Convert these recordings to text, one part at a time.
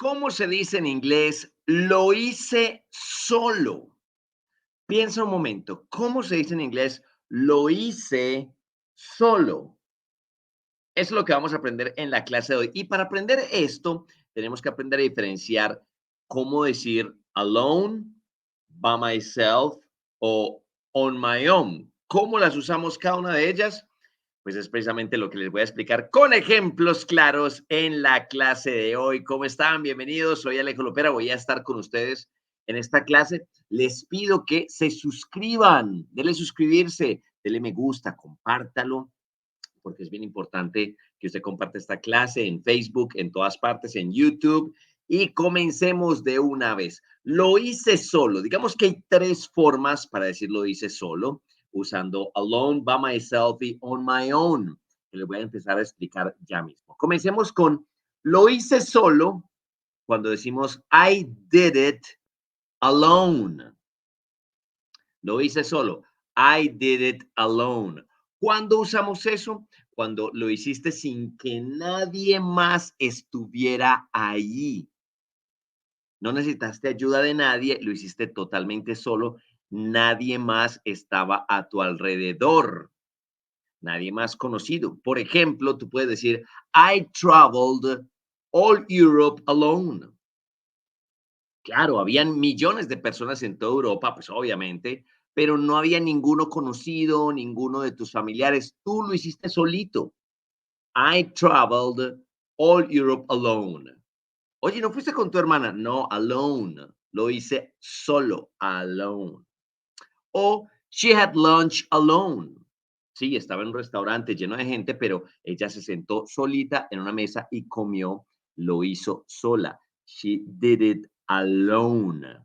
¿Cómo se dice en inglés? Lo hice solo. Piensa un momento. ¿Cómo se dice en inglés? Lo hice solo. Eso es lo que vamos a aprender en la clase de hoy. Y para aprender esto, tenemos que aprender a diferenciar cómo decir alone, by myself o on my own. ¿Cómo las usamos cada una de ellas? Pues es precisamente lo que les voy a explicar con ejemplos claros en la clase de hoy. ¿Cómo están? Bienvenidos. Soy Alejo Lopera. Voy a estar con ustedes en esta clase. Les pido que se suscriban. Denle suscribirse, denle me gusta, compártalo porque es bien importante que usted comparte esta clase en Facebook, en todas partes, en YouTube. Y comencemos de una vez. Lo hice solo. Digamos que hay tres formas para decir lo hice solo, usando alone, by myself y on my own, que les voy a empezar a explicar ya mismo. Comencemos con lo hice solo cuando decimos I did it alone. Lo hice solo. I did it alone. ¿Cuándo usamos eso? Cuando lo hiciste sin que nadie más estuviera ahí. No necesitaste ayuda de nadie, lo hiciste totalmente solo. Nadie más estaba a tu alrededor. Nadie más conocido. Por ejemplo, tú puedes decir, I traveled all Europe alone. Claro, habían millones de personas en toda Europa, pues obviamente, pero no había ninguno conocido, ninguno de tus familiares. Tú lo hiciste solito. I traveled all Europe alone. Oye, ¿no fuiste con tu hermana? No, alone. Lo hice solo, alone. O she had lunch alone. Sí, estaba en un restaurante lleno de gente, pero ella se sentó solita en una mesa y comió. Lo hizo sola. She did it alone.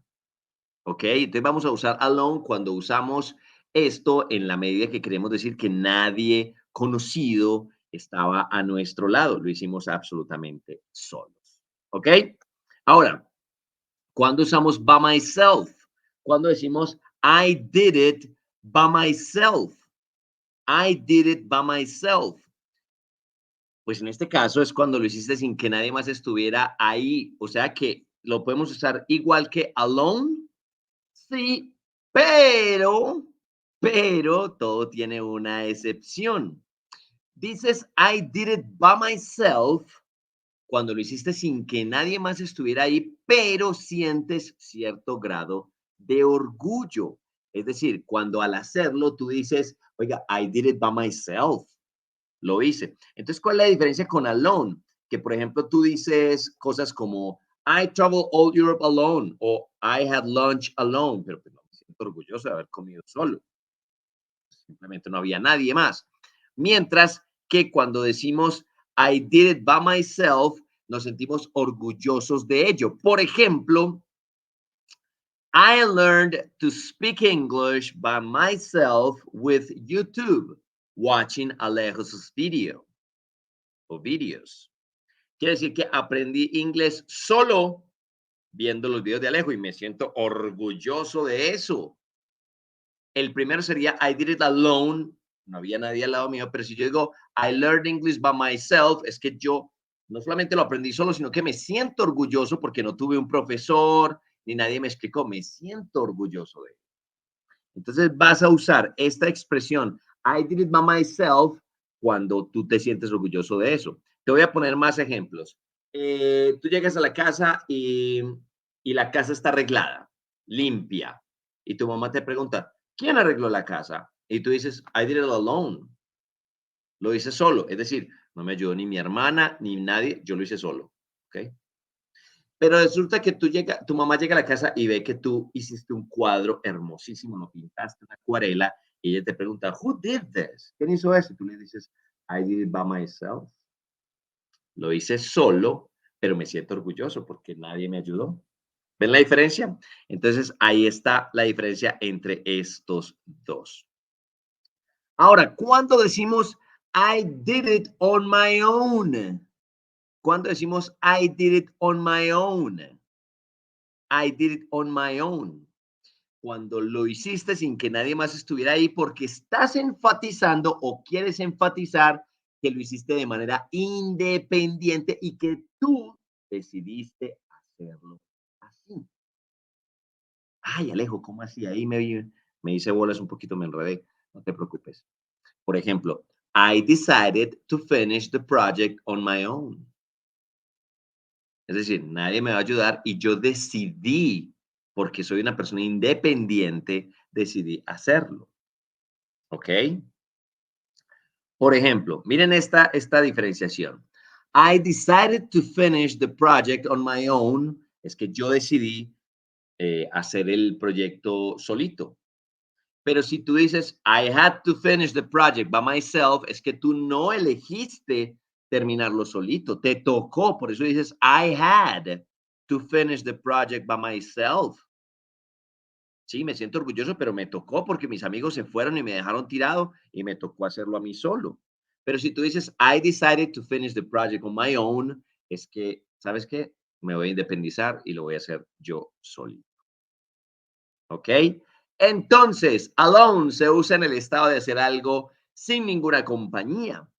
¿Ok? Entonces vamos a usar alone cuando usamos esto en la medida que queremos decir que nadie conocido estaba a nuestro lado. Lo hicimos absolutamente solos. ¿Ok? Ahora, cuando usamos by myself, cuando decimos I did it by myself. I did it by myself. Pues en este caso es cuando lo hiciste sin que nadie más estuviera ahí. O sea que lo podemos usar igual que alone. Sí, pero todo tiene una excepción. Dices I did it by myself cuando lo hiciste sin que nadie más estuviera ahí, pero sientes cierto grado de orgullo. Es decir, cuando al hacerlo tú dices, oiga, I did it by myself, lo hice. Entonces, ¿cuál es la diferencia con alone? Que, por ejemplo, tú dices cosas como, I travel all Europe alone o I had lunch alone, pero pues, no me siento orgulloso de haber comido solo. Simplemente no había nadie más. Mientras que cuando decimos I did it by myself, nos sentimos orgullosos de ello. Por ejemplo, I learned to speak English by myself with YouTube, watching Alejos video o videos. Quiere decir que aprendí inglés solo viendo los videos de Alejo y me siento orgulloso de eso. El primero sería I did it alone. No había nadie al lado mío, pero si yo digo I learned English by myself, es que yo no solamente lo aprendí solo, sino que me siento orgulloso porque no tuve un profesor ni nadie me explicó. Me siento orgulloso de él. Entonces vas a usar esta expresión I did it by myself cuando tú te sientes orgulloso de eso. Te voy a poner más ejemplos. Tú llegas a la casa y la casa está arreglada, limpia, y tu mamá te pregunta, ¿quién arregló la casa? Y tú dices, I did it alone. Lo hice solo. Es decir, no me ayudó ni mi hermana ni nadie, yo lo hice solo. ¿Ok? Pero resulta que tu mamá llega a la casa y ve que tú hiciste un cuadro hermosísimo, lo pintaste, una acuarela, y ella te pregunta, Who did this? ¿Quién hizo eso? Y tú le dices, I did it by myself. Lo hice solo, pero me siento orgulloso porque nadie me ayudó. ¿Ven la diferencia? Entonces, ahí está la diferencia entre estos dos. Ahora, ¿cuándo decimos I did it on my own? ¿Cuándo decimos I did it on my own? I did it on my own. Cuando lo hiciste sin que nadie más estuviera ahí porque estás enfatizando o quieres enfatizar que lo hiciste de manera independiente y que tú decidiste hacerlo así. Ay, Alejo, ¿cómo así? Ahí me hice bolas un poquito, me enredé. No te preocupes. Por ejemplo, I decided to finish the project on my own. Es decir, nadie me va a ayudar y yo decidí, porque soy una persona independiente, decidí hacerlo. ¿Ok? Por ejemplo, miren esta diferenciación. I decided to finish the project on my own. Es que yo decidí hacer el proyecto solito. Pero si tú dices, I had to finish the project by myself, es que tú no elegiste terminarlo solito, te tocó. Por eso dices, I had to finish the project by myself. Sí, me siento orgulloso, pero me tocó porque mis amigos se fueron y me dejaron tirado y me tocó hacerlo a mí solo. Pero si tú dices, I decided to finish the project on my own, es que, ¿sabes qué? Me voy a independizar y lo voy a hacer yo solito. ¿Ok? Entonces, alone se usa en el estado de hacer algo sin ninguna compañía.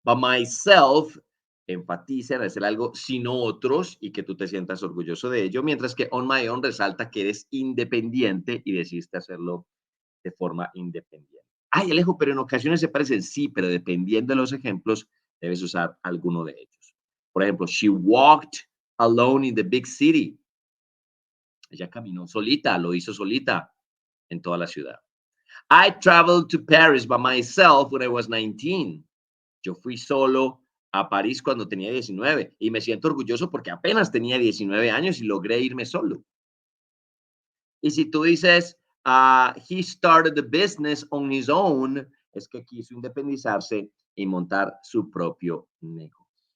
By myself enfatiza en hacer algo sin otros y que tú te sientas orgulloso de ello, mientras que on my own resalta que eres independiente y decidiste hacerlo de forma independiente. Ay, Alejo, pero en ocasiones se parecen, sí, pero dependiendo de los ejemplos, debes usar alguno de ellos. Por ejemplo, she walked alone in the big city. Ella caminó solita, lo hizo solita en toda la ciudad. I traveled to Paris by myself when I was 19. Yo fui solo a París cuando tenía 19 y me siento orgulloso porque apenas tenía 19 años y logré irme solo. Y si tú dices, he started the business on his own, es que quiso independizarse y montar su propio negocio.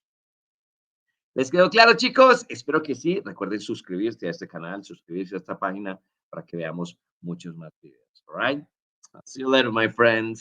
¿Les quedó claro, chicos? Espero que sí. Recuerden suscribirse a este canal, suscribirse a esta página para que veamos muchos más videos. All right? See you later, my friends.